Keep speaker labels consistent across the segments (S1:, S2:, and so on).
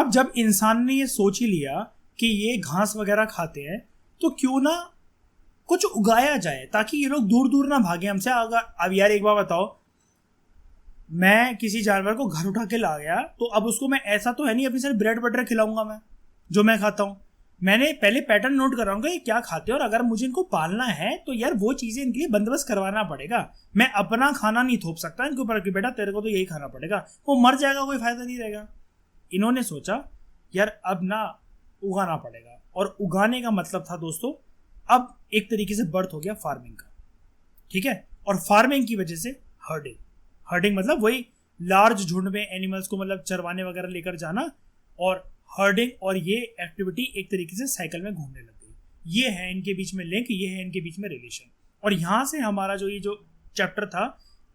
S1: अब जब इंसान ने ये सोच ही लिया कि ये घास वगैरह खाते हैं, तो क्यों ना कुछ उगाया जाए ताकि ये लोग दूर दूर ना भागे हमसे। अगर अब यार एक बार बताओ, मैं किसी जानवर को घर उठा के ला गया तो अब उसको मैं ऐसा तो है नहीं अपनी सारी ब्रेड बटर खिलाऊंगा मैं जो मैं खाता हूँ। मैंने पहले पैटर्न नोट कराऊंगा ये क्या खाते हैं, और अगर मुझे इनको पालना है तो यार वो चीज़ें इनके लिए बंदोबस्त करवाना पड़ेगा। मैं अपना खाना नहीं थोप सकता इनके ऊपर कि बेटा तेरे को तो यही खाना पड़ेगा, वो मर जाएगा कोई फायदा नहीं रहेगा। इन्होंने सोचा यार अब ना उगाना पड़ेगा, और उगाने का मतलब था दोस्तों अब एक तरीके से बर्थ हो गया फार्मिंग का, ठीक है। और फार्मिंग की वजह से हर्डिंग, हर्डिंग मतलब वही लार्ज झुंड में एनिमल्स को मतलब चरवाने वगैरह लेकर जाना, और हर्डिंग और ये एक्टिविटी एक तरीके से साइकिल में घूमने लग गई। ये है इनके बीच में लिंक, ये है इनके बीच में रिलेशन। और यहाँ से हमारा जो ये जो चैप्टर था,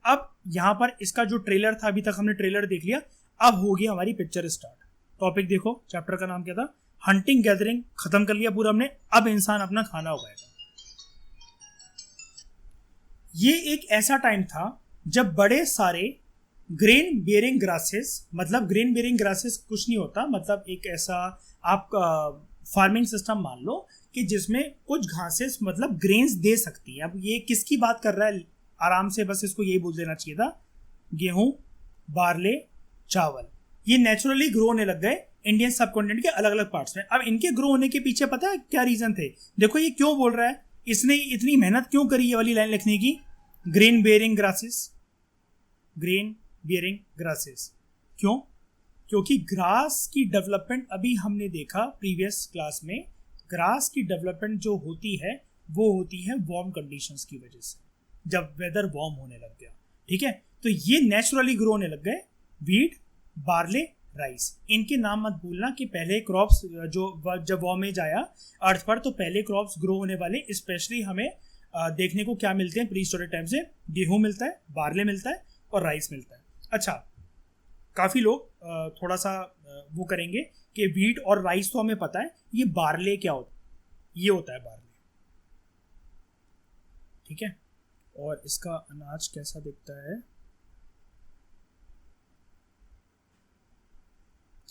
S1: अब यहाँ पर इसका जो ट्रेलर था, अभी तक हमने ट्रेलर देख लिया, अब होगी हमारी पिक्चर स्टार्ट। टॉपिक देखो, चैप्टर का नाम क्या था, हंटिंग गैदरिंग खत्म कर लिया पूरा हमने, अब इंसान अपना खाना उगाएगा। ये एक ऐसा टाइम था जब बड़े सारे ग्रेन बेयरिंग ग्रासेस, मतलब ग्रेन बेयरिंग ग्रासेस कुछ नहीं होता, मतलब एक ऐसा आप फार्मिंग सिस्टम मान लो कि जिसमें कुछ घासेस मतलब ग्रेन्स दे सकती है। अब ये किसकी बात कर रहा है, आराम से बस इसको यही बोल देना चाहिए था, गेहूं, बार्ले, चावल, ये नेचुरली ग्रो होने लग गए इंडियन सबकॉन्टिनेंट के अलग अलग पार्ट्स में। अब इनके ग्रो होने के पीछे पता है क्या रीजन थे? देखो ये क्यों बोल रहा है, इसने इतनी मेहनत क्यों करी ये वाली लाइन लिखने की, grain bearing grasses, grain bearing grasses क्यों? क्योंकि ग्रास की डेवलपमेंट अभी हमने देखा प्रीवियस क्लास में, ग्रास की डेवलपमेंट जो होती है वो होती है वार्म कंडीशंस की वजह से, जब वेदर वार्म होने लग गया, ठीक है। तो ये नेचुरली ग्रो होने लग गए, व्हीट, बार्ले, राइस। इनके नाम मत भूलना कि पहले क्रॉप्स जो जब वार्मेज आया अर्थ पर, तो पहले क्रॉप्स ग्रो होने वाले स्पेशली हमें देखने को क्या मिलते हैं प्री हिस्टोरिक टाइम से, गेहूं मिलता है, बार्ले मिलता है और राइस मिलता है। अच्छा, काफ़ी लोग थोड़ा सा वो करेंगे कि व्हीट और राइस तो हमें पता है, ये बार्ले क्या होता है? ये होता है बार्ले, ठीक है। और इसका अनाज कैसा दिखता है,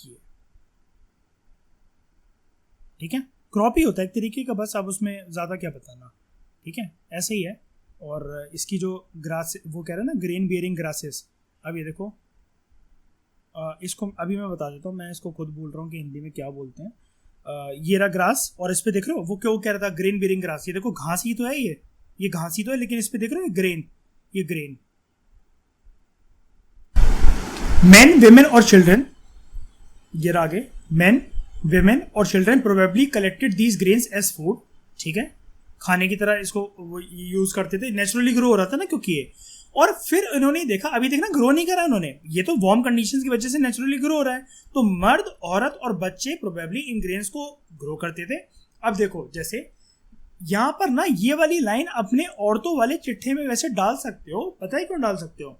S1: ये, ठीक है, क्रॉप ही होता है एक तरीके का, बस अब उसमें ज़्यादा क्या बताना, ठीक है, ऐसे ही है। और इसकी जो ग्रास वो कह रहे हैं ना ग्रेन बियरिंग ग्रासेस, अब ये देखो इसको अभी मैं बता देता हूँ, मैं इसको खुद बोल रहा हूँ कि हिंदी में क्या बोलते हैं। ये रहा ग्रास, और इस पे देख रहे हो वो क्यों कह रहा था ग्रेन बियरिंग ग्रास, ये देखो घास ही तो है, ये घास ही तो है, लेकिन इस पे देख रहे हो ग्रेन, ये ग्रेन। मेन, विमेन और चिल्ड्रन, ये रहा आगे, मेन, विमेन और children probably collected these grains as food, ठीक है, खाने की तरह इसको यूज करते थे, नेचुरली ग्रो हो रहा था ना क्योंकि ये। और फिर इन्होंने देखा, अभी देखना ग्रो नहीं करा इन्होंने, ये तो वार्म कंडीशंस की वजह से नेचुरली ग्रो हो रहा है, तो मर्द, औरत और बच्चे प्रोबेबली इन ग्रेन्स को ग्रो करते थे। अब देखो जैसे यहाँ पर ना ये वाली लाइन अपने औरतों वाले चिट्ठे में वैसे डाल सकते हो, पता है क्यों डाल सकते हो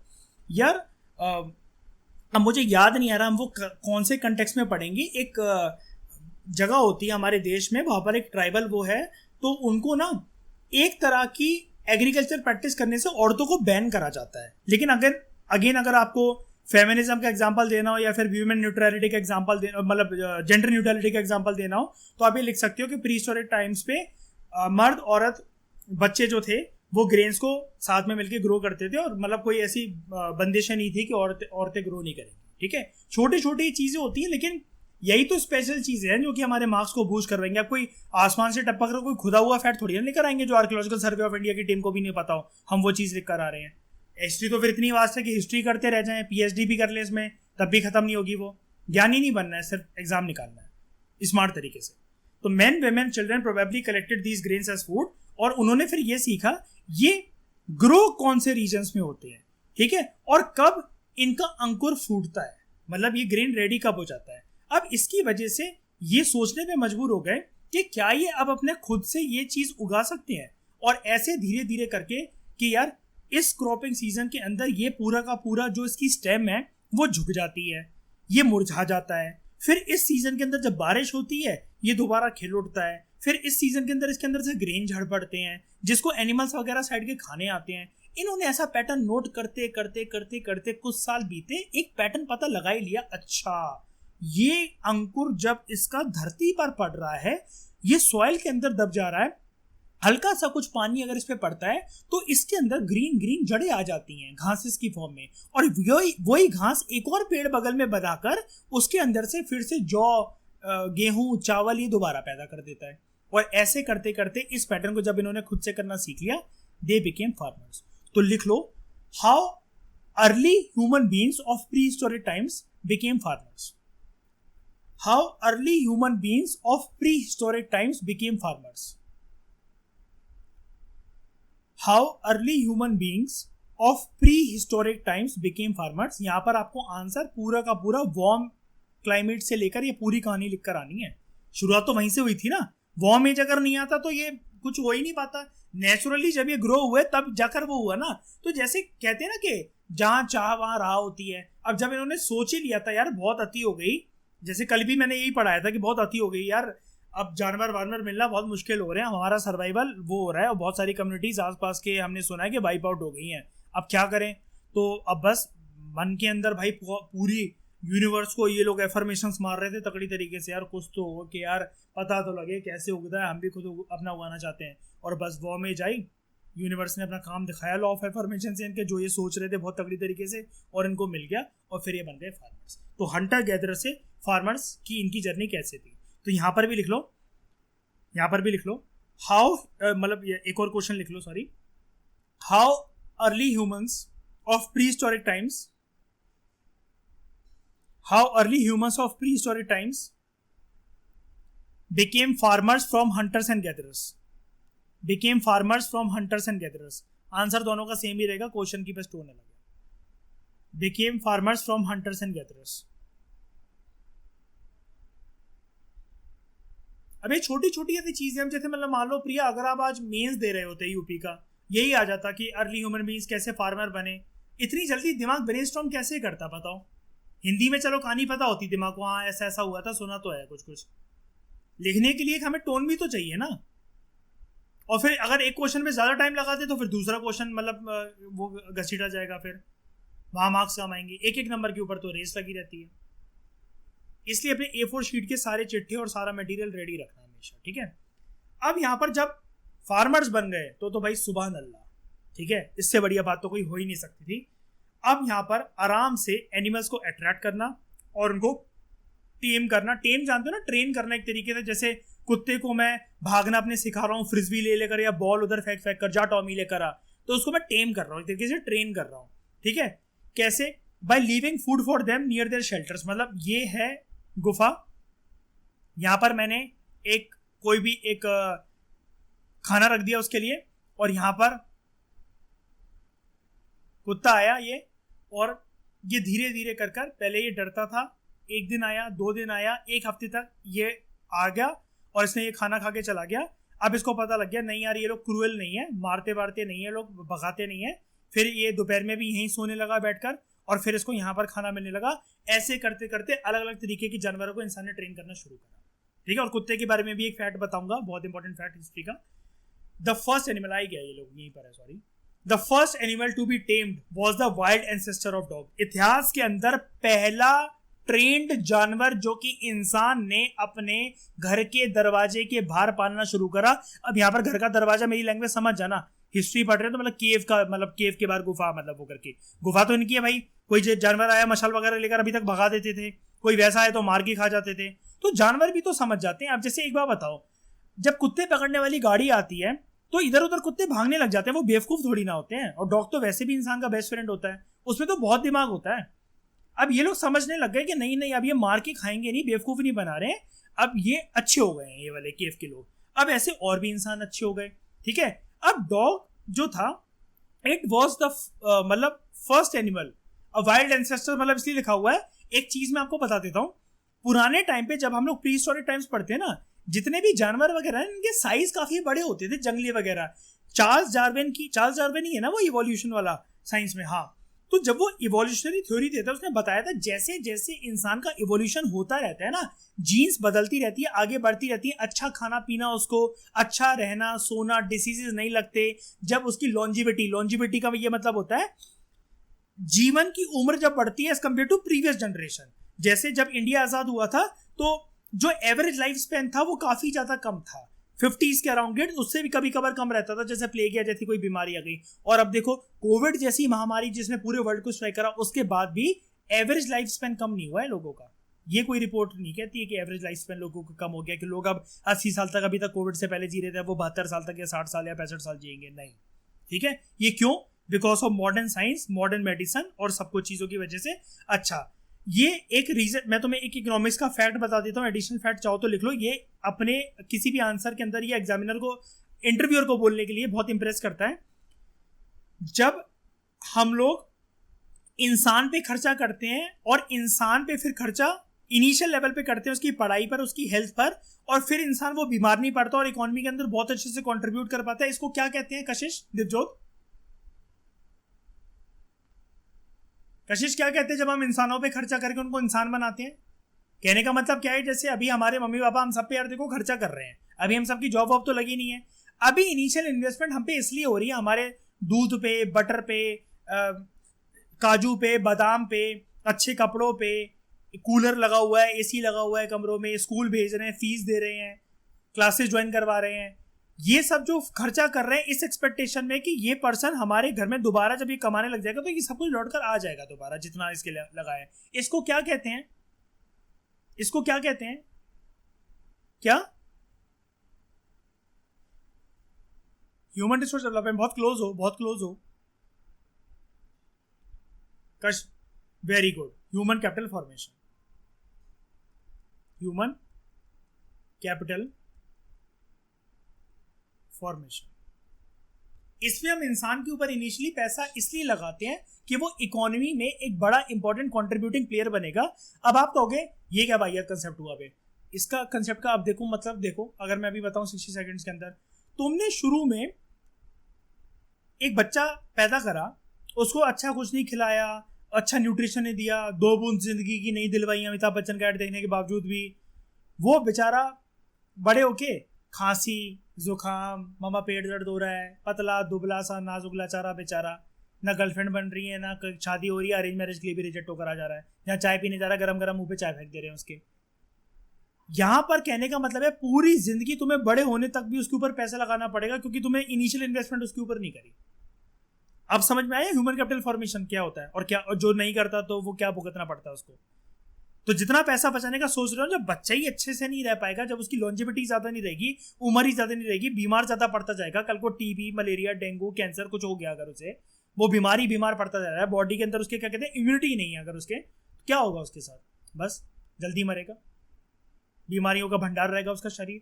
S1: यार? अब मुझे याद नहीं आ रहा हम वो कौन से कंटेक्स्ट में पढ़ेंगे। एक जगह होती है हमारे देश में, वहाँ पर एक ट्राइबल वो है, तो उनको ना एक तरह की एग्रीकल्चर प्रैक्टिस करने से औरतों को बैन करा जाता है। लेकिन अगर आपको फेमिनिज्म का एग्जांपल देना हो या फिर ह्यूमन न्यूट्रलिटी का एग्जांपल देना, मतलब जेंडर न्यूट्रलिटी का एग्जांपल देना हो, तो आप ये लिख सकते हो कि प्री हिस्टोरिक टाइम्स पे मर्द, औरत, बच्चे जो थे वो ग्रेन्स को साथ में मिलकर ग्रो करते थे, और मतलब कोई ऐसी बंदिशें नहीं थी कि औरतें ग्रो नहीं करेंगी, ठीक है। छोटी छोटी चीजें होती हैं, लेकिन यही तो स्पेशल चीजें हैं जो कि हमारे मार्क्स को बूस्ट करवाएंगे। आप कोई आसमान से टपक कर कोई खुदा हुआ फैक्ट थोड़ी ना लेकर आएंगे जो आर्कियोलॉजिकल सर्वे ऑफ इंडिया की टीम को भी नहीं पता हो, हम वो चीज लिख कर आ रहे हैं। हिस्ट्री तो फिर इतनी वास्ट है कि हिस्ट्री करते रह जाएं, पीएचडी भी कर ले इसमें, तब भी खत्म नहीं होगी। वो ज्ञान ही नहीं बनना है, सिर्फ एग्जाम निकालना है स्मार्ट तरीके से। तो men, women, children probably collected these grains as food, और उन्होंने फिर ये सीखा ये ग्रो कौन से रीजन्स में होते हैं, ठीक है, और कब इनका अंकुर फूटता है, मतलब ये ग्रेन रेडी कब हो जाता है। अब इसकी वजह से ये सोचने पे मजबूर हो गए कि क्या ये अब अपने खुद से ये चीज उगा सकते हैं, और ऐसे धीरे धीरे करके कि यार इस क्रॉपिंग सीजन के अंदर ये पूरा का पूरा जो इसकी स्टेम है वो झुक जाती है, ये मुरझा जाता है। फिर इस सीजन के अंदर जब बारिश होती है ये दोबारा खिल उठता है। फिर इस सीजन के अंदर इसके अंदर से ग्रेन झड़ पड़ते हैं जिसको एनिमल्स वगैरह साइड के खाने आते हैं। इन्होंने ऐसा पैटर्न नोट करते करते करते करते कुछ साल बीते, एक पैटर्न पता लगा ही लिया, अच्छा ये अंकुर जब इसका धरती पर पड़ रहा है, ये सॉइल के अंदर दब जा रहा है, हल्का सा कुछ पानी अगर इस पे पड़ता है तो इसके अंदर ग्रीन ग्रीन जड़ें आ जाती हैं घासेस की फॉर्म में, और वही घास एक और पेड़ बगल में बनाकर उसके अंदर से फिर से जौ, गेहूं, चावल ये दोबारा पैदा कर देता है। और ऐसे करते करते इस पैटर्न को जब इन्होंने खुद से करना सीख लिया, दे बिकेम फार्मर्स। तो लिख लो, how early human beings of pre historic times became farmers. How early human beings of pre historic times became farmers. How early human beings of pre historic times became farmers. यहां पर आपको answer पूरा का पूरा warm climate से लेकर ये पूरी कहानी लिखकर आनी है। शुरुआत तो वहीं से हुई थी ना, वार्म एज अगर नहीं आता तो ये कुछ हो ही नहीं पाता। नेचुरली जब ये ग्रो हुए तब जाकर वो हुआ ना। तो जैसे कहते हैं ना कि जहां चाह वहां राह होती है। अब जब इन्होंने सोच ही लिया था यार बहुत अति हो गई, जैसे कल भी मैंने यही पढ़ाया था कि बहुत अति हो गई यार, अब जानवर वानवर मिलना बहुत मुश्किल हो रहे हैं, हमारा सर्वाइवल वो हो रहा है, और बहुत सारी कम्युनिटीज आसपास के हमने सुना है कि वाइप आउट हो गई हैं, अब क्या करें। तो अब बस मन के अंदर भाई पूरी यूनिवर्स को ये लोग एफर्मेशंस मार रहे थे तकड़ी तरीके से, यार कुछ तो हो कि यार पता तो लगे कैसे उगता है, हम भी खुद अपना उगाना चाहते हैं। और बस वो में जाई, यूनिवर्स ने अपना काम दिखाया लॉ ऑफ एफर्मेशन से, इनके जो ये सोच रहे थे बहुत तगड़ी तरीके से, और इनको मिल गया, और फिर ये बन गए फार्मर्स। तो हंटर गैदरर से फार्मर्स की इनकी जर्नी कैसे थी। तो यहाँ पर भी लिख लो, यहाँ पर भी लिख लो, हाउ मतलब एक और क्वेश्चन लिख लो, sorry, how early humans of pre historic times, how early humans of pre historic times became farmers from hunters and gatherers, became farmers from hunters and gatherers। Answer दोनों का सेम ही रहेगा, question की बस tone अलग है। became farmers from hunters and gatherers। अब ये छोटी छोटी ऐसी चीजें हम, जैसे मतलब मान लो प्रिया अगर आप आज मेंस दे रहे होते यूपी का, यही आ जाता कि अर्ली ह्यूमन बीइंग्स कैसे फार्मर बने, इतनी जल्दी दिमाग ब्रेनस्टॉर्म कैसे करता बताओ। हिंदी में चलो कहानी पता होती दिमाग को, हाँ ऐसा ऐसा हुआ था, सुना तो है कुछ कुछ, लिखने के लिए हमें टोन भी तो चाहिए ना। और फिर अगर एक क्वेश्चन में ज्यादा टाइम लगाते तो फिर दूसरा क्वेश्चन मतलब वो घसीटा जाएगा, फिर वहां मार्क्स कम आएंगे, एक एक नंबर के ऊपर तो रेस लगी रहती है। इसलिए अपने A4 शीट के सारे चिट्ठे और सारा मटेरियल रेडी रखना हमेशा, ठीक है। अब यहाँ पर जब फार्मर्स बन गए तो भाई सुभान अल्लाह, ठीक है, इससे बढ़िया बात तो कोई हो ही नहीं सकती थी। अब यहाँ पर आराम से एनिमल्स को अट्रैक्ट करना और उनको टेम करना। टेम जानते हो ना, ट्रेन करना एक तरीके से, जैसे कुत्ते को मैं भागना अपने सिखा रहा हूँ, फ्रिस्बी ले लेकर या बॉल उधर फेंक फेंक कर, जा टॉमी लेकर आ, तो उसको मैं टेम कर रहा हूँ, एक तरीके से ट्रेन कर रहा हूँ, ठीक है। कैसे? By leaving food for them near their shelters. मतलब ये है गुफा, यहां पर मैंने एक कोई भी एक खाना रख दिया उसके लिए, और यहां पर कुत्ता आया ये, और ये धीरे धीरे कर पहले ये डरता था, एक दिन आया, 2 दिन आया, 1 हफ्ते तक ये आ गया और इसने ये खाना खा के चला गया। अब इसको पता लग गया नहीं यार ये लोग क्रूएल नहीं है, मारते वारते नहीं है, लोग भगाते नहीं है। फिर ये दोपहर में भी यहीं सोने लगा बैठकर, और फिर इसको यहाँ पर खाना मिलने लगा। ऐसे करते करते अलग अलग तरीके के जानवरों को इंसान ने ट्रेन करना शुरू करा, ठीक है। और कुत्ते के बारे में भी एक फैक्ट बताऊंगा, बहुत इंपॉर्टेंट फैक्ट हिस्ट्री का। द फर्स्ट एनिमल, आई गया ये लोग यहीं पर है, sorry, the first animal to be tamed was the wild ancestor of dog. इतिहास के अंदर पहला ट्रेंड जानवर जो कि इंसान ने अपने घर के दरवाजे के बाहर पालना शुरू करा। अब यहाँ पर घर का दरवाजा, मेरी लैंग्वेज समझ जाना, हिस्ट्री पढ़ रहे तो मतलब केव का, मतलब केव के बाहर गुफा, मतलब वो करके गुफा तो इनकी है भाई। कोई जानवर आया मशाल वगैरह लेकर अभी तक भगा देते थे, कोई वैसा है तो मार के खा जाते थे, तो जानवर भी तो समझ जाते हैं। अब जैसे एक बार बताओ, जब कुत्ते पकड़ने वाली गाड़ी आती है तो इधर उधर कुत्ते भागने लग जाते हैं, वो बेवकूफ थोड़ी ना होते हैं। और डॉग तो वैसे भी इंसान का बेस्ट फ्रेंड होता है, उसमें तो बहुत दिमाग होता है। अब ये लोग समझने लग गए कि नहीं नहीं, अब ये मार के खाएंगे नहीं, बेवकूफ नहीं बना रहे हैं, अब ये अच्छे हो गए हैं ये वाले केव के लोग। अब ऐसे और भी इंसान अच्छे हो गए, ठीक है। अब डॉग जो था, इट वॉज द मतलब फर्स्ट एनिमल, वाइल्ड एंसेस्टर, मतलब इसलिए लिखा हुआ है। एक चीज मैं आपको बता देता हूँ, पुराने टाइम पे जब हम लोग प्री हिस्टोरिक टाइम्स पढ़ते हैं ना, जितने भी जानवर वगैरह हैं इनके साइज काफी बड़े होते थे, जंगली वगैरह। चार्ल्स डार्विन ही है ना वो इवोल्यूशन वाला साइंस में, हाँ। तो जब वो इवोल्यूशनरी थ्योरी देता है, उसने बताया था जैसे जैसे इंसान का इवोल्यूशन होता रहता है ना, जीन्स बदलती रहती है, आगे बढ़ती रहती है, अच्छा खाना पीना, उसको अच्छा रहना, सोना, डिसीजेस नहीं लगते, जब उसकी लॉन्जिविटी का ये मतलब होता है जीवन की उम्र जब बढ़ती है as compare to previous generation, जैसे जब इंडिया आजाद हुआ था तो जो एवरेज लाइफ स्पैन था वो काफी ज्यादा कम था, 50s के अराउंड गेट, उससे भी कभी कभार कम रहता था, जैसे प्लेग या जैसी कोई बीमारी आ गई। और अब देखो कोविड जैसी महामारी जिसने पूरे वर्ल्ड को स्ट्राइक करा, उसके बाद भी एवरेज लाइफ स्पैन कम नहीं हुआ है लोगों का। ये कोई रिपोर्ट नहीं कहती है कि एवरेज लाइफ स्पैन लोगों का कम हो गया, कि लोग अब 80 साल तक, अभी तक कोविड से पहले जी रहे थे, वो 72 साल तक या 60 साल या 65 साल जिएंगे, नहीं। ठीक है, ये क्यों? Because of modern science, modern medicine और सब कुछ चीजों की वजह से। अच्छा, ये एक रीजन, मैं तुम्हें एक इकोनॉमिक्स का फैक्ट बता देता हूँ, एडिशनल फैक्ट चाहो तो लिख लो। ये अपने किसी भी आंसर के अंदर या एग्जामिनर को, इंटरव्यूअर को बोलने के लिए बहुत इंप्रेस करता है। जब हम लोग इंसान पे खर्चा करते हैं और इंसान पे फिर खर्चा इनिशियल लेवल पे करते हैं, उसकी पढ़ाई पर, उसकी हेल्थ पर, और फिर इंसान वो बीमार नहीं पड़ता और इकोनॉमी के अंदर बहुत अच्छे से कंट्रीब्यूट कर पाता है, इसको क्या कहते हैं कशिश, दिवजोत? कशिश क्या कहते हैं जब हम इंसानों पे खर्चा करके उनको इंसान बनाते हैं? कहने का मतलब क्या है, जैसे अभी हमारे मम्मी पापा हम सब पे यार देखो खर्चा कर रहे हैं, अभी हम सबकी जॉब वॉब तो लगी नहीं है, अभी इनिशियल इन्वेस्टमेंट हम पे इसलिए हो रही है, हमारे दूध पे, बटर पे, काजू पे, बादाम पे, अच्छे कपड़ों पे, कूलर लगा हुआ है, एसी लगा हुआ है कमरों में, स्कूल भेज रहे हैं, फीस दे रहे हैं, क्लासेस ज्वाइन करवा रहे हैं, ये सब जो खर्चा कर रहे हैं इस एक्सपेक्टेशन में कि ये पर्सन हमारे घर में दोबारा जब ये कमाने लग जाएगा तो ये सब कुछ लौट कर आ जाएगा दोबारा, जितना इसके लगा है। इसको क्या कहते हैं? इसको क्या कहते हैं? क्या? Human resource development. बहुत क्लोज हो, बहुत क्लोज हो कश, very good. Human capital formation, human capital formation. इसमें हम इंसान के ऊपर इनिशियली पैसा इसलिए लगाते हैं कि वो इकोनॉमी में एक बड़ा इंपॉर्टेंट कंट्रीब्यूटिंग प्लेयर बनेगा। अब आप कहोगे ये क्या भाई कंसेप्ट हुआ बे, इसका कंसेप्ट का अब देखो, मतलब देखो, अगर मैं अभी बताऊं 60 सेकंड्स के अंदर, तुमने शुरू में एक बच्चा पैदा करा, उसको अच्छा कुछ नहीं खिलाया, अच्छा न्यूट्रिशन नहीं दिया, 2 बूंद जिंदगी की नहीं दिलवाई अमिताभ बच्चन का ऐड देखने के बावजूद भी, वो बेचारा बड़े होके खांसी, जुकाम, मामा पेट दर्द हो रहा है, पतला दुबला सा नाजुक लाचारा बेचारा, ना गर्लफ्रेंड बन रही है, ना शादी हो रही है, अरेंज मैरिज के लिए भी रिजेक्ट होकर आ जा रहा है, यहाँ चाय पीने जा रहा है, गरम गरम मुंह पे चाय फेंक दे रहे हैं उसके। यहाँ पर कहने का मतलब है पूरी जिंदगी तुम्हें बड़े होने तक भी उसके ऊपर पैसा लगाना पड़ेगा, क्योंकि तुमने इनिशियल इन्वेस्टमेंट उसके ऊपर नहीं करी। अब समझ में आया ह्यूमन कैपिटल फॉर्मेशन क्या होता है, और क्या, और जो नहीं करता तो वो क्या भुगतना पड़ता है उसको। तो जितना पैसा बचाने का सोच रहे हो, जब बच्चा ही अच्छे से नहीं रह पाएगा, जब उसकी लॉन्जेविटी ज्यादा नहीं रहेगी, उम्र ही ज्यादा नहीं रहेगी, बीमार ज्यादा पड़ता जाएगा, कल को टीबी, मलेरिया, डेंगू, कैंसर कुछ हो गया अगर उसे, वो बीमार पड़ता जा रहा है, बॉडी के अंदर उसके क्या कहते हैं इम्यूनिटी नहीं है अगर उसके, क्या होगा उसके साथ? बस जल्दी मरेगा, बीमारियों का भंडार रहेगा उसका शरीर।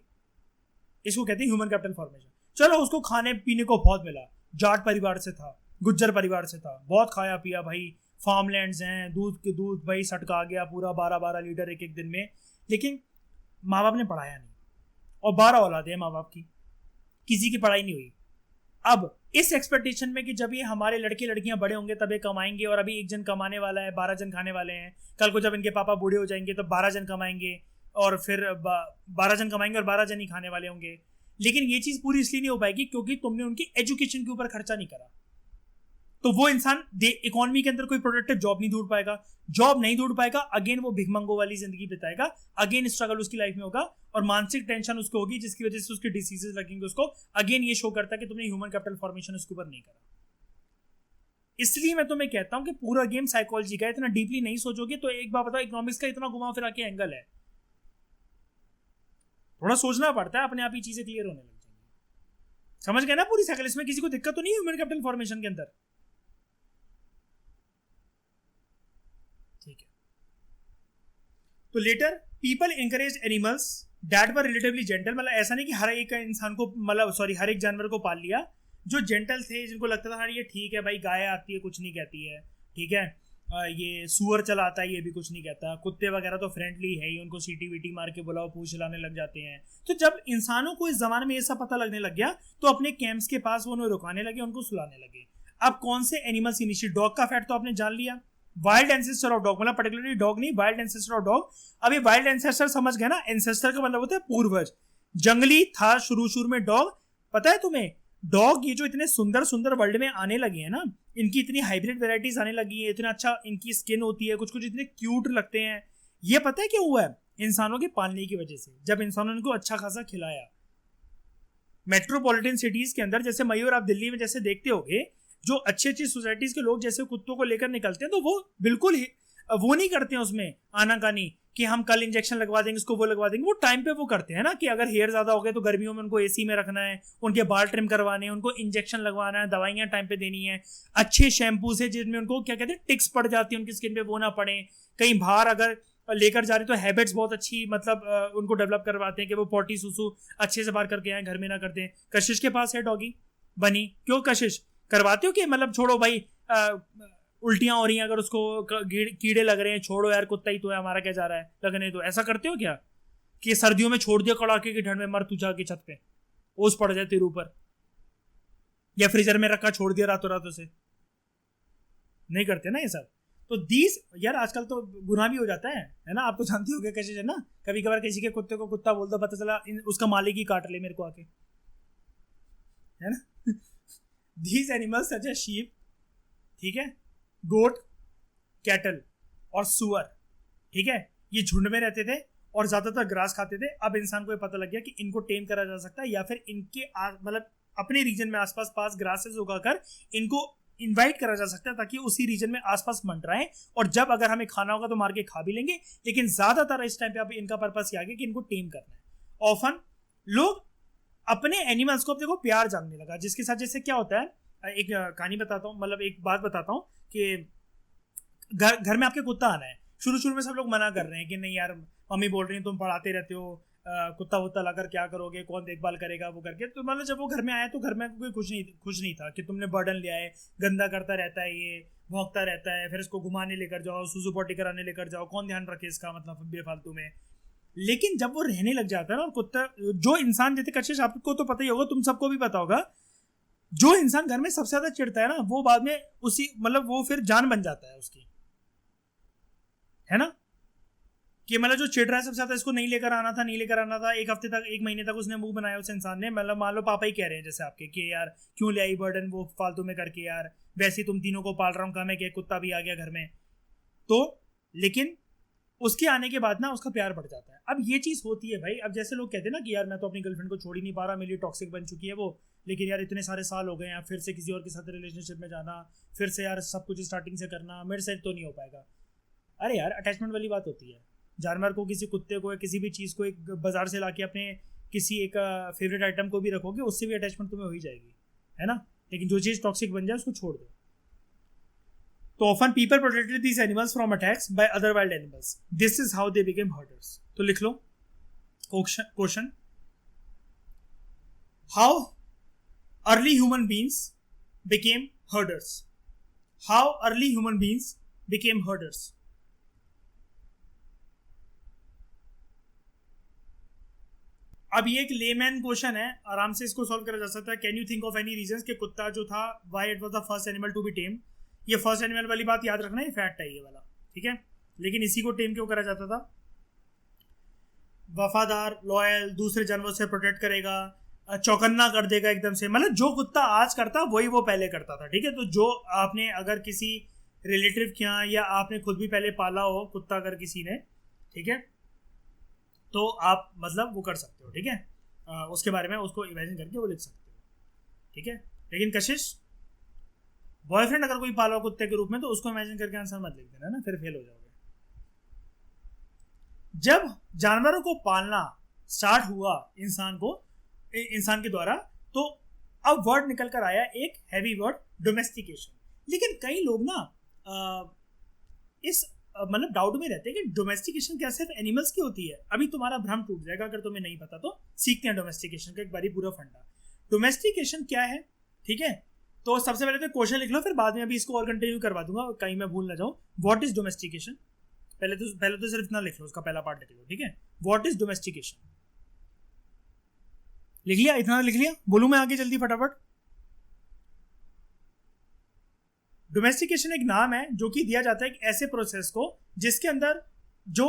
S1: इसको कहते हैं ह्यूमन कैपिटल फॉर्मेशन। चलो उसको खाने पीने को बहुत मिला, जाट परिवार से था, गुज्जर परिवार से था, बहुत खाया पिया भाई, फार्मलैंड्स हैं, दूध के दूध भाई सटका आ गया पूरा 12-12 लीटर एक दिन में, लेकिन माँ बाप ने पढ़ाया नहीं, और 12 औलाद है माँ बाप की, किसी की पढ़ाई नहीं हुई। अब इस एक्सपेक्टेशन में कि जब ये हमारे लड़के लड़कियां बड़े होंगे तब ये कमाएंगे, और अभी एक जन कमाने वाला है, 12 जन खाने वाले हैं, कल को जब इनके पापा बूढ़े हो जाएंगे तो 12 जन कमाएंगे, और फिर 12 जन कमाएंगे और 12 जन ही खाने वाले होंगे। लेकिन ये चीज पूरी इसलिए नहीं हो पाएगी क्योंकि तुमने उनकी एजुकेशन के ऊपर खर्चा नहीं करा। तो वो इंसान इकोनॉमी के अंदर कोई प्रोडक्टिव जॉब नहीं ढूंढ पाएगा, अगेन वो भिखमंगो वाली जिंदगी बिताएगा, अगेन स्ट्रगल उसकी लाइफ में होगा, और मानसिक टेंशन उसको होगी, जिसकी वजह से उसके डिसीजेस लगेंगे उसको। अगेन ये शो करता है कि तुमने ह्यूमन कैपिटल फॉर्मेशन उसके ऊपर नहीं करा। इसलिए मैं तुम्हें कहता हूं कि पूरा गेम साइकोलॉजी का, इतना डीपली नहीं सोचोगे तो एक बार बताओ, इकोनॉमिक्स का इतना घुमा फिरा के एंगल है, थोड़ा सोचना पड़ता है, अपने आप ही चीजें क्लियर होने लग जाएंगी। समझ गए ना पूरी साइकिल? इसमें किसी को दिक्कत तो नहीं है ह्यूमन कैपिटल फॉर्मेशन के अंदर? ठीक है। तो later people encourage animals that were relatively gentle, मतलब ऐसा नहीं कि हर एक इंसान को, मतलब सॉरी, हर एक जानवर को पाल लिया, जो जेंटल थे, जिनको लगता था हाँ ये ठीक है भाई, गाय आती है कुछ नहीं कहती है, ठीक है, ये सुअर चला आता है ये भी कुछ नहीं कहता, कुत्ते वगैरह तो फ्रेंडली है ही, उनको सीटी वीटी मार के बुलाओ पूछ लाने लग जाते हैं। तो जब इंसानों को इस जमाने में ये सब पता लगने लग गया तो अपने कैंप्स के पास वो उन्हें रुकाने लगे, उनको सुलाने लगे। अब कौन से एनिमल्स इनिशिएट, डॉग का फैक्ट तो आपने जान लिया, वाइल्ड एंसेस्टर ऑफ डॉग, मतलब पर्टिकुलरली डॉग नहीं, वाइल्ड एंसेस्टर ऑफ डॉग। अब ये वाइल्ड एंसेस्टर समझ गए ना, एंसेस्टर का मतलब होता है पूर्वज, जंगली था शुरू में डॉग। पता है तुम्हें डॉग ये जो इतने सुंदर सुंदर वर्ल्ड में आने लगे हैं ना, इनकी इतनी हाइब्रिड वेराइटीज आने लगी है, इतना अच्छा इनकी स्किन होती है, कुछ कुछ इतने क्यूट लगते हैं, ये पता है क्यों हुआ है? इंसानों के पालने की वजह से। जब इंसानों ने इनको अच्छा खासा खिलाया, मेट्रोपॉलिटन सिटीज के अंदर, जैसे मयूर आप दिल्ली में जैसे देखते होगे, जो अच्छी अच्छी सोसाइटीज के लोग जैसे कुत्तों को लेकर निकलते हैं तो वो बिल्कुल ही वो नहीं करते हैं उसमें आनाकानी कि हम कल इंजेक्शन लगवा देंगे, इसको वो लगवा देंगे। वो टाइम पे वो करते हैं ना कि अगर हेयर ज्यादा हो गए तो गर्मियों में उनको एसी में रखना है, उनके बाल ट्रिम करवाने हैं, उनको इंजेक्शन लगवाना है, दवाइयां टाइम पे देनी है, अच्छे शैम्पू से जिनमें उनको क्या कहते हैं टिक्स पड़ जाती है उनकी स्किन पे, वो ना पड़े। कहीं बाहर अगर लेकर जा रहे तो हैबिट्स बहुत अच्छी मतलब उनको डेवलप करवाते हैं कि वो पॉटी सुसु अच्छे से बाहर करके आए, घर में ना करते हैं। कशिश के पास है डॉगी बनी, क्यों कशिश करवाते हो कि मतलब छोड़ो भाई उल्टियां हो रही हैं, अगर उसको कीड़े लग रहे हैं, छोड़ो यार कुत्ता ही तो है, हमारा क्या जा रहा है, लगने तो। ऐसा करते हो क्या कि सर्दियों में छोड़ दिया कड़ाके की ठंड में, मर तू जाके छत पे, ओस पड़ जाए तेरे ऊपर, या फ्रीजर में रखा छोड़ दिया रातों रातों से? नहीं करते ना ये सब। तो दीज यार आजकल तो गुनाह भी हो जाता है ना? आप तो जानती होगे कैसे है ना, कभी कभार किसी के कुत्ते को कुत्ता बोल दो, पता चला उसका मालिक ही काट ले मेरे को आके, है ना? These animals such a sheep, ठीक है, गोट, कैटल और सुअर, ठीक है, ये झुंड में रहते थे और ज्यादातर ग्रास खाते थे। अब इंसान को ये पता लग गया कि इनको टेम करा जा सकता है, या फिर इनके मतलब अपने रीजन में आसपास पास ग्रासेस उगाकर इनको इनवाइट करा जा सकता है ताकि उसी रीजन में आसपास मंडराएं, और जब अगर हमें खाना होगा तो मार के खा भी लेंगे। लेकिन ज्यादातर इस टाइम पे अब इनका पर्पस ये आ गया कि इनको टेम करना है। ऑफन लोग अपने एनिमल्स को, अपने को प्यार जानने लगा, जिसके साथ जैसे क्या होता है, एक कहानी बताता हूँ, मतलब एक बात बताता हूँ कि घर में आपके कुत्ता आना है। शुरू शुरू में सब लोग मना कर रहे हैं कि नहीं यार, मम्मी बोल रही है तुम पढ़ाते रहते हो, कुत्ता वुत्ता लाकर क्या करोगे, कौन देखभाल करेगा, वो करके। तो मतलब जब वो घर में आया तो घर में कोई खुश नहीं था कि तुमने बर्डन लिया है, गंदा करता रहता है, ये भौंकता रहता है, फिर इसको घुमाने लेकर जाओ, सुसु पोटी कराने लेकर जाओ, कौन ध्यान रखे इसका, मतलब बेफालतू में। लेकिन जब वो रहने लग जाता है ना, और कुत्ता जो इंसान, जैसे कशिश आपको तो पता ही होगा, तुम सबको भी पता होगा, जो इंसान घर में सबसे ज्यादा चिढ़ता है ना, वो बाद में उसी मतलब वो फिर जान बन जाता है उसकी, है ना? कि मतलब जो चिढ़ रहा है सबसे ज्यादा, इसको नहीं लेकर आना था, नहीं लेकर आना था, एक हफ्ते तक, एक महीने तक उसने मुंह बनाया उस इंसान ने। मतलब मान लो पापा ही कह रहे हैं जैसे आपके कि यार क्यों ले आई बर्डन वो फालतू में करके, यार वैसे ही तुम तीनों को पाल रहा हूँ, कहा मैं कि कुत्ता भी आ गया घर में तो। लेकिन उसके आने के बाद ना उसका प्यार बढ़ जाता है। अब ये चीज होती है भाई। अब जैसे लोग कहते हैं ना कि यार मैं तो अपनी गर्लफ्रेंड को छोड़ ही नहीं पा रहा, मेरे लिए टॉक्सिक बन चुकी है वो, लेकिन यार इतने सारे साल हो गए हैं, फिर से किसी और के साथ रिलेशनशिप में जाना, फिर से यार सब कुछ स्टार्टिंग से करना, मेरे से तो नहीं हो पाएगा। अरे यार अटैचमेंट वाली बात होती है। जानवर को, किसी कुत्ते को या किसी भी चीज़ को एक बाजार से लाके अपने किसी एक फेवरेट आइटम को भी रखोगे, उससे भी अटैचमेंट तुम्हें हो ही जाएगी, है ना? लेकिन जो चीज़ टॉक्सिक बन जाए उसको छोड़ दो। तो often people protected these animals from attacks by other wild animals, this is how they became herders. तो लिख लो question, how early human beings became herders. How early human beings became herders. अब ये एक लेमैन क्वेश्चन है, आराम से इसको सॉल्व करा जा सकता है। Can you think of any reasons कि कुत्ता जो था, why it was the first animal to be tame. ये फर्स्ट एनिमल वाली बात याद रखना, ये फैक्ट है ये वाला, ठीक है। लेकिन इसी को टेम क्यों करा जाता था? वफादार, लॉयल, दूसरे जानवर से प्रोटेक्ट करेगा, चौकन्ना कर देगा एकदम से। मतलब जो कुत्ता आज करता वही वो पहले करता था, ठीक है। तो जो आपने अगर किसी रिलेटिव के यहाँ या आपने खुद भी पहले पाला हो कुत्ता अगर किसी ने, ठीक है, तो आप मतलब वो कर सकते हो, ठीक है। उसके बारे में उसको इमेजिन करके वो लिख सकते हो, ठीक है। लेकिन कशिश, बॉयफ्रेंड अगर कोई पाला हो कुत्ते के रूप में तो उसको इमेजिन करके आंसर मत लिख देना ना, फिर फेल हो जाओगे। जब जानवरों को पालना स्टार्ट हुआ इंसान के द्वारा, तो अब वर्ड निकल कर आया एक हैवी वर्ड, डोमेस्टिकेशन। लेकिन कई लोग ना इस मतलब डाउट में रहते हैं कि डोमेस्टिकेशन क्या सिर्फ एनिमल्स की होती है। अभी तुम्हारा भ्रम टूट जाएगा अगर तुम्हें नहीं पता, तो सीखते हैं डोमेस्टिकेशन का एक बारी पूरा फंडा। डोमेस्टिकेशन क्या है, ठीक है। तो सबसे पहले तो क्वेश्चन लिख लो, फिर बाद में अभी इसको और कंटिन्यू करवा दूंगा, कहीं मैं भूल ना जाऊं। What is domestication? पहले तो सिर्फ इतना लिख लो, उसका पहला पार्ट लिख लो, ठीक है। What is domestication? लिख लिया? इतना लिख लिया? बोलूं मैं आगे जल्दी फटाफट? डोमेस्टिकेशन एक नाम है जो कि दिया जाता है एक ऐसे प्रोसेस को जिसके अंदर जो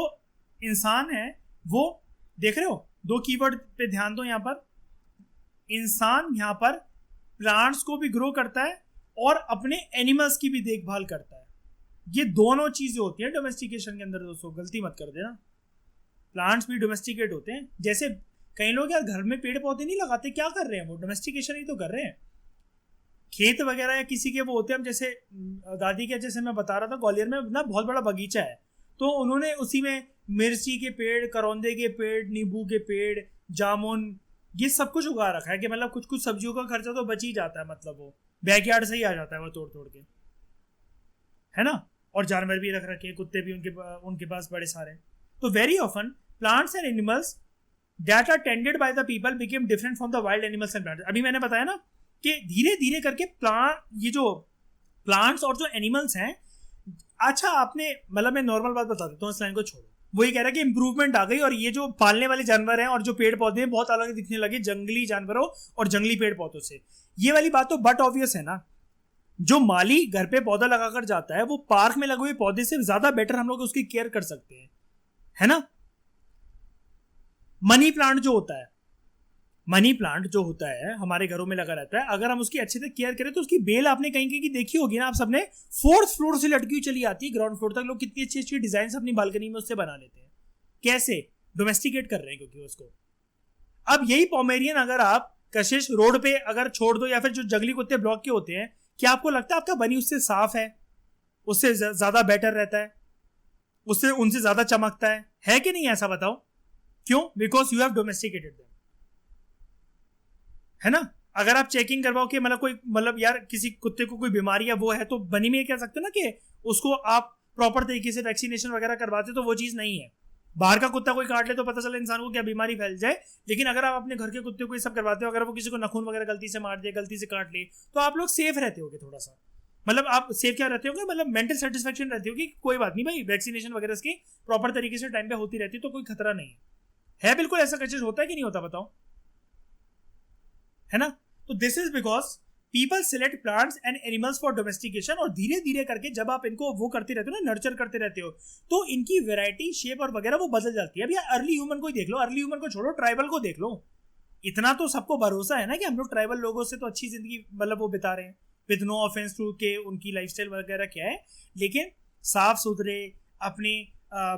S1: इंसान है वो, देख रहे हो, दो कीवर्ड पे ध्यान दो। यहां पर इंसान यहां पर प्लांट्स को भी ग्रो करता है और अपने एनिमल्स की भी देखभाल करता है, ये दोनों चीजें होती हैं डोमेस्टिकेशन के अंदर दोस्तों, गलती मत कर देना। प्लांट्स भी डोमेस्टिकेट होते हैं। जैसे कई लोग यार घर में पेड़ पौधे नहीं लगाते, क्या कर रहे हैं वो? डोमेस्टिकेशन ही तो कर रहे हैं। खेत वगैरह या किसी के वो होते हैं, हम जैसे दादी के, जैसे मैं बता रहा था ग्वालियर में ना बहुत बड़ा बगीचा है, तो उन्होंने उसी में मिर्ची के पेड़, करौंदे के पेड़, नींबू के पेड़, जामुन, ये सब कुछ उगा रखा है कि मतलब कुछ कुछ सब्जियों का खर्चा तो बच ही जाता है, मतलब वो बैकयार्ड से ही आ जाता है वो तोड़ तोड़ के, है ना। और जानवर भी रख रखे हैं, कुत्ते भी उनके पास बड़े सारे। तो very often plants and animals that are tended by the people became different from the wild animals and plants. अभी मैंने बताया ना कि धीरे धीरे करके ये जो प्लांट्स और जो एनिमल्स हैं, अच्छा आपने मतलब मैं नॉर्मल बात बता देता हूँ, इस लाइन को छोड़ो। वो ये कह रहा है कि इंप्रूवमेंट आ गई और ये जो पालने वाले जानवर हैं और जो पेड़ पौधे हैं बहुत अलग दिखने लगे जंगली जानवरों और जंगली पेड़ पौधों से। ये वाली बात तो बट ऑब्वियस है ना। जो माली घर पे पौधा लगाकर जाता है वो पार्क में लगे हुए पौधे से ज्यादा बेटर हम लोग उसकी केयर कर सकते हैं, है ना। मनी प्लांट जो होता है हमारे घरों में लगा रहता है, अगर हम उसकी अच्छे से केयर करें तो उसकी बेल आपने कहीं कहीं देखी होगी ना आप सबने, 4th फ्लोर से लटकी हुई चली आती है ग्राउंड फ्लोर तक। लोग कितनी अच्छी अच्छी डिजाइन अपनी बालकनी में उससे बना लेते हैं। कैसे? डोमेस्टिकेट कर रहे हैं क्योंकि उसको। अब यही पोमेरियन अगर आप कशिश रोड पे अगर छोड़ दो, या फिर जो जंगली कुत्ते ब्लॉक के होते हैं, क्या आपको लगता है आपका बनी उससे साफ है, उससे ज्यादा बेटर रहता है, उससे उनसे ज्यादा चमकता है कि नहीं? ऐसा बताओ क्यों? Because you have domesticated them, है ना। अगर आप चेकिंग करवाओ कि मतलब यार किसी कुत्ते को कोई बीमारी है वो है, तो बनी में कह सकते हो ना कि उसको आप प्रॉपर तरीके से वैक्सीनेशन वगैरह करवाते, तो वो चीज नहीं है। बाहर का कुत्ता कोई काट ले तो पता चले इंसान को क्या बीमारी फैल जाए, लेकिन अगर आप अपने घर के कुत्ते को ये सब करवाते हो, अगर वो किसी को नखून वगैरह गलती से मार दे, गलती से काट ले, तो आप लोग सेफ रहते होगे थोड़ा सा। मतलब आप सेफ क्या रहते होगे, मतलब मेंटल सेटिस्फेक्शन रहती होगी, कोई बात नहीं भाई, वैक्सीनेशन वगैरह इसकी प्रॉपर तरीके से टाइम पे होती रहती है, तो कोई खतरा नहीं है। बिल्कुल ऐसा कचेज होता है कि नहीं होता बताओ, है ना। तो this is because people select plants and animals for domestication. और धीरे धीरे करके जब आप इनको वो करते रहते हो ना, नर्चर करते रहते हो, तो इनकी वैरायटी, शेप और वगैरह वो बदल जाती है। अब यार अर्ली ह्यूमन को ही देख लो, अर्ली ह्यूमन को छोड़ो, ट्राइबल को देख लो। इतना तो सबको भरोसा है ना कि हम लोग ट्राइबल लोगों से तो अच्छी जिंदगी मतलब वो बिता रहे हैं, विद नो ऑफेंस टू के उनकी लाइफस्टाइल वगैरह क्या है, लेकिन साफ सुथरे अपनी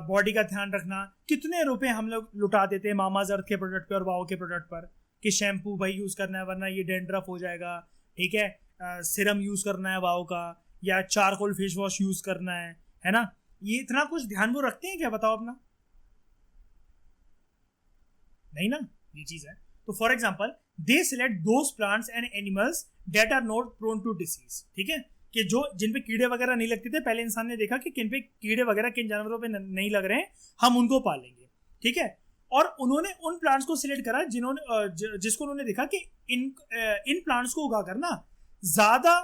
S1: बॉडी का ध्यान रखना। कितने रुपए हम लोग लुटा देते हैं मामाज अर्थ के प्रोडक्ट पे और वाओ के प्रोडक्ट पर, कि शैम्पू भाई यूज करना है वरना ये डेंड्रफ हो जाएगा, ठीक है, सिरम यूज करना है वाओ का, या चारकोल फेस वॉश यूज करना है ना। ये इतना कुछ ध्यान वो रखते हैं क्या बताओ अपना? नहीं ना, ये चीज है। तो for example they select those plants and animals that are not prone to disease, ठीक है, कि जो जिन पे कीड़े वगैरह नहीं लगते थे, पहले इंसान ने देखा कि किन पे कीड़े वगैरह किन जानवरों पे नहीं लग रहे हैं, हम उनको पालेंगे, ठीक है। और उन्होंने उन प्लांट्स को सिलेक्ट करा जिसको उन्होंने देखा कि इन प्लांट्स को उगा कर ना ज्यादा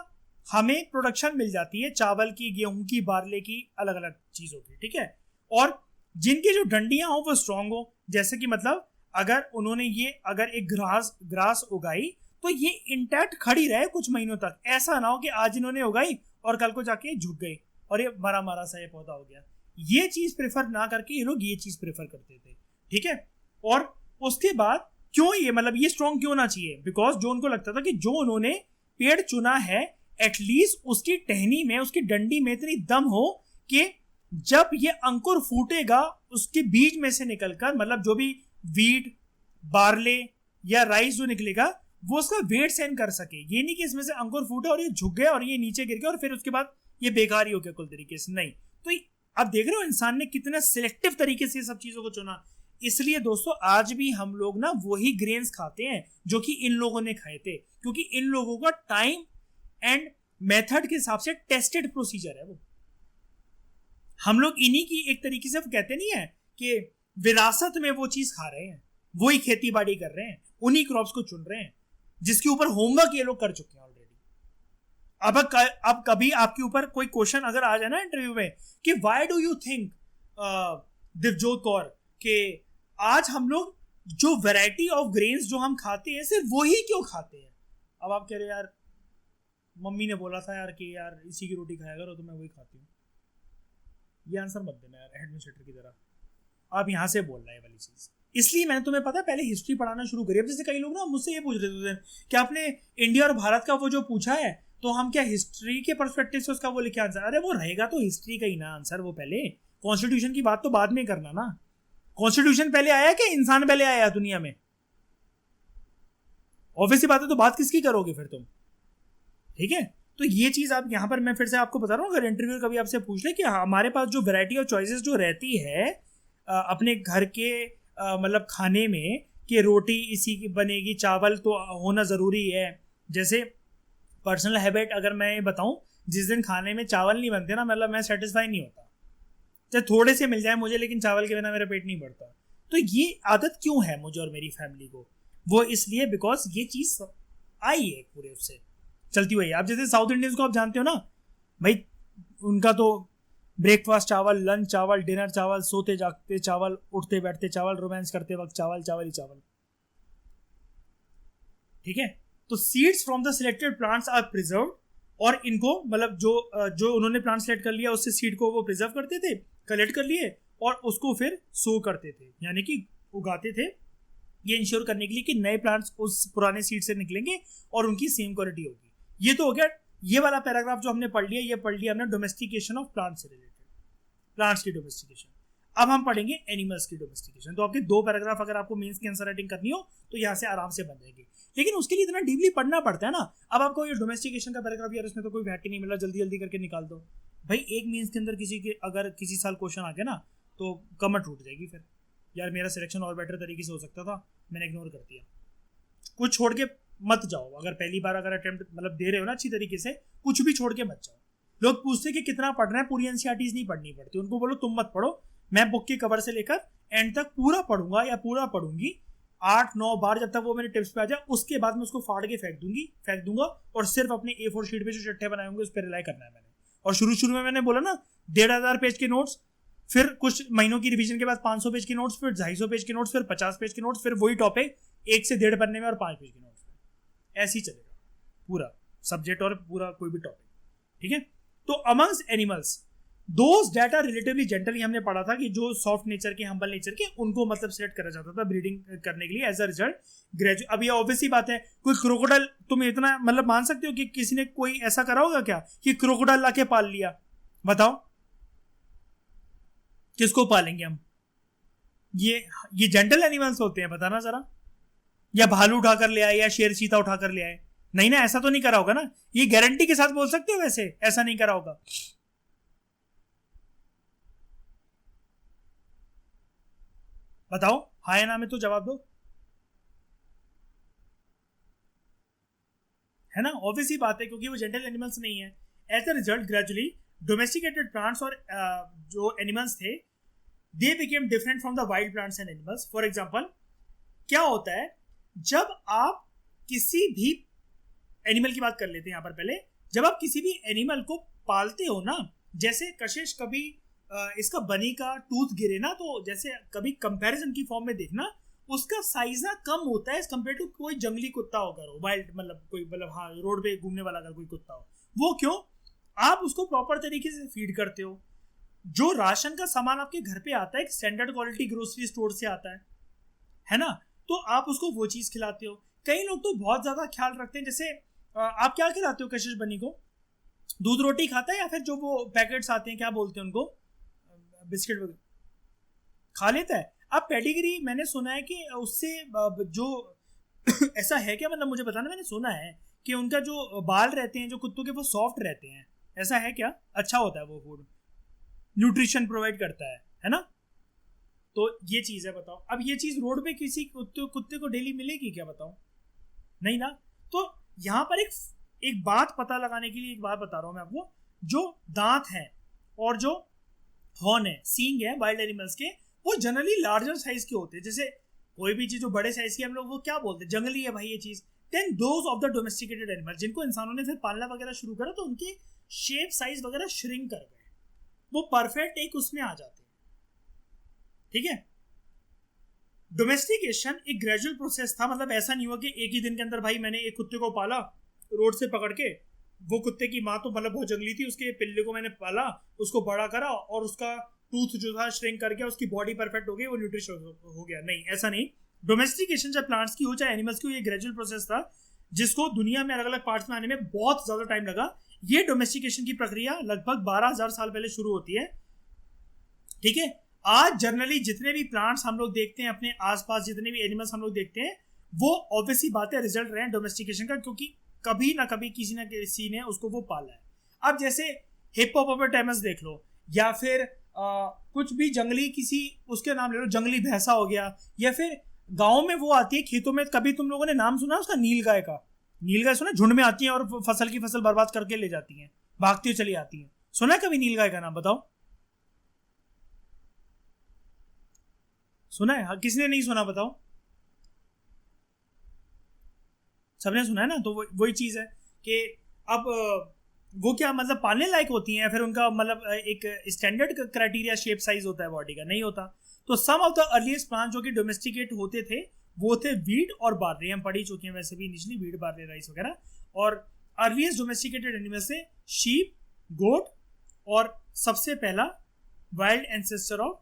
S1: हमें प्रोडक्शन मिल जाती है, चावल की, गेहूं की, बारले की, अलग अलग चीजों की, ठीक है। और जिनकी जो डंडियां हो वो स्ट्रांग हो, जैसे कि मतलब अगर उन्होंने अगर एक ग्रास उगाई तो ये इंटैक्ट खड़ी रहे कुछ महीनों तक, ऐसा ना हो कि आज इन्होंने उगाई और कल को जाके झुक गई और ये मरा मरा सा ये पौधा हो गया। ये चीज प्रेफर ना करके ये लोग ये चीज प्रेफर करते थे, ठीक है। और उसके बाद क्यों ये मतलब ये स्ट्रॉन्ग क्यों ना चाहिए? बिकॉज जो उनको लगता था कि जो उन्होंने पेड़ चुना है एटलीस्ट उसकी टहनी में, उसकी डंडी में इतनी दम हो कि जब ये अंकुर फूटेगा उसके बीज में से निकलकर, मतलब जो भी वीट, बारले या राइस जो निकलेगा वो उसका वेट सहन कर सके। ये नहीं कि इसमें से अंकुर फूटे और ये झुक गया और ये नीचे गिर गया और फिर उसके बाद ये बेकार ही हो गया कुल तरीके से, नहीं। तो अब देख रहे हो इंसान ने कितना सिलेक्टिव तरीके से सब चीजों को चुना। इसलिए दोस्तों आज भी हम लोग ना वही ग्रेन्स खाते हैं जो कि इन लोगों ने खाए थे, क्योंकि इन लोगों का टाइम एंड मेथड के हिसाब से टेस्टेड प्रोसीजर है वो। हम लोग इन्हीं की एक तरीके से कहते नहीं है कि विरासत में वो चीज खा रहे हैं, वही खेती बाड़ी कर रहे हैं, उन्हीं क्रॉप्स को चुन रहे हैं जिसके ऊपर होमवर्क ये लोग कर चुके हैं ऑलरेडी। अब कभी आपके ऊपर कोई क्वेश्चन अगर आ जाए ना इंटरव्यू में कि why do you think Divjot Kaur कि आज हम लोग जो वैरायटी ऑफ ग्रेन्स जो हम खाते हैं सिर्फ वही क्यों खाते हैं? अब आप कह रहे यार मम्मी ने बोला था यार कि यार इसी की रोटी खाया करो तो मैं वही खाती हूँ। ये आंसर मत देना यार एडमिनिस्ट्रेटर की तरह, आप यहाँ से बोल रहे हैं वाली चीज। इसलिए मैंने तुम्हें पता है पहले हिस्ट्री पढ़ाना शुरू करी। अब जैसे कई लोग ना मुझसे ये पूछ रहे थे कि आपने इंडिया और भारत का वो जो पूछा है तो हम क्या हिस्ट्री के पर्सपेक्टिव से उसका वो लिखे आंसर? अरे वो रहेगा तो हिस्ट्री का ही ना आंसर, वो पहले कॉन्स्टिट्यूशन की बात तो बाद में करना ना। कॉन्स्टिट्यूशन पहले आया कि इंसान पहले आया दुनिया में? ऑब्वियसली बात है, तो बात किसकी करोगे फिर तुम? ठीक है, तो ये चीज आप यहाँ पर मैं फिर से आपको बता रहा हूँ, अगर इंटरव्यू कभी आपसे पूछ ले कि हमारे पास जो वैरायटी ऑफ चॉइसेस जो रहती है अपने घर के मतलब खाने में, कि रोटी इसी की बनेगी, चावल तो होना ज़रूरी है। जैसे पर्सनल हैबिट अगर मैं बताऊं, जिस दिन खाने में चावल नहीं बनते ना, मतलब मैं सेटिस्फाई नहीं होता, चाहे थोड़े से मिल जाए मुझे, लेकिन चावल के बिना मेरा पेट नहीं भरता। तो ये आदत क्यों है मुझे और मेरी फैमिली को? वो इसलिए बिकॉज ये चीज़ आई है पूरे उससे चलती हुई। आप जैसे साउथ इंडियंस को आप जानते हो ना भाई, उनका तो ब्रेकफास्ट चावल, लंच चावल, डिनर चावल, सोते जागते चावल, उठते बैठते चावल, रोमांस करते वक्त चावल, चावल ही चावल। ठीक है, तो seeds from the selected plants are preserved, और इनको मतलब जो उन्होंने प्लांट सेलेक्ट कर लिया उससे सीड को वो प्रिजर्व करते थे, कलेक्ट कर लिए और उसको फिर सो करते थे, यानी कि उगाते थे, ये इंश्योर करने के लिए कि नए प्लांट्स उस पुराने सीड से निकलेंगे और उनकी सेम क्वालिटी होगी। ये तो हो गया ये वाला पैराग्राफ जो हमने पढ़ लिया, ये पढ़ लिया हमने डोमेस्टिकेशन ऑफ प्लांट से रिलेटेड, प्लांट्स की डोमेस्टिकेशन। अब हम पढ़ेंगे एनिमल्स की डोमेस्टिकेशन। तो आपके 2 पैराग्राफ अगर आपको मेंस की आंसर राइटिंग करनी हो तो यहाँ से आराम से बन जाएगी, लेकिन उसके लिए इतना डीपली पढ़ना पड़ता है ना। अब आपको ये डोमेस्टिकेशन का पैराग्राफ, यार इसमें तो कोई वैरायटी नहीं मिला, जल्दी जल्दी करके निकाल दो भाई। एक मेंस के अंदर किसी के अगर किसी साल क्वेश्चन आ गया ना तो कमर टूट जाएगी फिर, यार मेरा सिलेक्शन और बेटर तरीके से हो सकता था, मैंने इग्नोर कर दिया। कुछ छोड़ के मत जाओ, अगर पहली बार अगर अटेम्प्ट मतलब दे रहे हो ना अच्छी तरीके से, कुछ भी छोड़ के मत जाओ। लोग पूछते कि कितना पढ़ रहे हैं, पूरी एनसीईआरटीज नहीं पढ़नी पड़ती, उनको बोलो तुम मत पढ़ो, मैं बुक के कवर से लेकर एंड तक पूरा पढ़ूंगा या पूरा पढ़ूंगी 8-9 बार, जब तक वो मेरे टिप्स पे आ जाए, उसके बाद मैं उसको फाड़ के फेंक दूंगा और सिर्फ अपने A4 शीट पे जो चट्टे बनाए होंगे उस पर रिलाई करना है मैंने। और शुरू में मैंने बोला ना 1500 पेज के नोट्स, फिर कुछ महीनों की रिवीजन के बाद 500 पेज के नोट्स, फिर 250 पेज के नोट्स, फिर 50 पेज के नोट्स, फिर वही टॉपिक 1 से 1.5 पन्ने में और 5 पेज के नोट्स में। ऐसे ही चलेगा पूरा सब्जेक्ट और पूरा कोई भी टॉपिक। ठीक है, तो amongst animals those data relatively gentle, हमने पढ़ा था कि जो सॉफ्ट नेचर के, हम्बल नेचर के, उनको मतलब सिलेक्ट करा जाता था ब्रीडिंग करने के लिए। एज अ रिजल्ट ग्रेजुएट, अब ये ऑब्वियसली बात है, कोई क्रोकोडाइल तुम इतना मतलब मान सकते हो कि किसी ने कोई ऐसा करा होगा क्या कि क्रोकोडाइल लाके पाल लिया? बताओ किसको पालेंगे हम? ये जेंटल एनिमल्स होते हैं, बताना जरा। या भालू उठाकर ले आए या शेर चीता उठाकर ले आए? नहीं ना, ऐसा तो नहीं करा होगा ना। ये गारंटी के साथ बोल सकते हो वैसे ऐसा नहीं करा होगा। बताओ हाँ या ना में तो जवाब दो, है ना। ऑब्वियसली बात है, क्योंकि वो जेंटल एनिमल्स नहीं है। As a result gradually domesticated plants और जो एनिमल्स थे they became different from the wild plants and animals. For example क्या होता है, जब आप किसी भी एनिमल की बात कर लेते हैं यहाँ पर पहले, जब आप किसी भी एनिमल को पालते हो ना, जैसे कशिश कभी इसका बनी का टूथ गिरे ना, तो जैसे कभी कंपैरिजन की फॉर्म में देखना, उसका साइज ना कम होता है एज कम्पेयर टू कोई जंगली कुत्ता होगा, वाइल्ड मतलब कोई मतलब हाँ रोड पे घूमने वाला अगर कोई कुत्ता हो। वो क्यों? आप उसको प्रॉपर तरीके से फीड करते हो। जो राशन का सामान आपके घर पे आता है एक स्टैंडर्ड क्वालिटी ग्रोसरी स्टोर से आता है ना, तो आप उसको वो चीज़ खिलाते हो। कई लोग तो बहुत ज़्यादा ख्याल रखते हैं, जैसे आप क्या खिलाते हो कशिश बनी को? दूध रोटी खाता है या फिर जो वो पैकेट्स आते हैं क्या बोलते हैं उनको, बिस्किट वगैरह खा लेता है? अब पेडिग्री मैंने सुना है कि उससे जो ऐसा है क्या, मतलब मुझे बताना, मैंने सुना है कि उनका जो बाल रहते हैं जो कुत्तों के वो सॉफ्ट रहते हैं, ऐसा है क्या? अच्छा होता है वो फूड, न्यूट्रिशन प्रोवाइड करता है ना। तो ये चीज़ है, बताओ। अब ये चीज़ रोड पे किसी कुत्ते को डेली मिलेगी क्या? बताओ, नहीं ना। तो यहाँ पर एक बात पता लगाने के लिए एक बात बता रहा हूँ मैं आपको, जो दांत है और जो हॉर्न है, सींग है वाइल्ड एनिमल्स के, वो जनरली लार्जर साइज के होते हैं। जैसे कोई भी चीज जो बड़े साइज की हम लोग वो क्या बोलते हैं, जंगली है भाई ये चीज। Then those of the domesticated animal, जिनको इंसानों ने फिर पालना वगैरह शुरू करा, तो उनके शेप साइज वगैरह श्रिंक कर गए, वो परफेक्ट एक उसमें आ जाते हैं। ठीक है, डोमेस्टिकेशन एक ग्रेजुअल प्रोसेस था, मतलब ऐसा नहीं हुआ कि एक ही दिन के अंदर भाई मैंने एक कुत्ते को पाला रोड से पकड़ के, वो कुत्ते की माँ तो मतलब बहुत जंगली थी, उसके पिल्ले को मैंने पाला, उसको बड़ा करा और उसका टूथ जो था श्रिंक कर गया, उसकी बॉडी परफेक्ट हो गई, वो न्यूट्रिशन हो गया। नहीं, ऐसा नहीं। डोमेस्टिकेशन चाहे प्लांट्स की हो चाहे एनिमल्स की हो, ये ग्रेजुअल प्रोसेस था। जिसको दुनिया में अलग अलग पार्ट्स में आने में बहुत ज्यादा टाइम लगा। ये डोमेस्टिकेशन की प्रक्रिया लगभग 12,000 साल पहले शुरू होती है। ठीक है, आज जनरली जितने भी प्लांट्स हम लोग देखते हैं अपने आसपास, जितने भी एनिमल्स हम लोग देखते हैं, वो ऑब्वियसली बात है रिजल्ट रहे हैं डोमेस्टिकेशन का, क्योंकि कभी ना कभी किसी ना किसी ने उसको वो पाला है। अब जैसे हिप्पोपोटामस देख लो, या फिर कुछ भी जंगली किसी उसके नाम ले लो, जंगली भैंसा हो गया, या फिर गांव में वो आती है खेतों में, कभी तुम लोगों ने नाम सुना उसका, नीलगाय का? नीलगाय सुना? झुंड में आती है और फसल की फसल बर्बाद करके ले जाती हैं, भागती हुई चली आती हैं। सुना है कभी नीलगाय का नाम? बताओ, सुना है? हाँ, किसने नहीं सुना बताओ? सबने सुना है ना। तो वही चीज है कि अब वो क्या मतलब पालने लायक होती हैं, फिर उनका मतलब एक स्टैंडर्ड क्राइटेरिया शेप साइज होता है बॉडी का? नहीं होता। तो सम ऑफ द अर्लीस्ट प्लांट जो कि डोमेस्टिकेट होते थे वो थे वीट और बार्ले। हम पढ़ ही चुके हैं वैसे भी इनिशियली, वीट, बार्ले, राइस वगैरह। और अर्लीस्ट डोमेस्टिकेटेड एनिमल से शीप, गोट, और सबसे पहला वाइल्ड एंसेस्टर ऑफ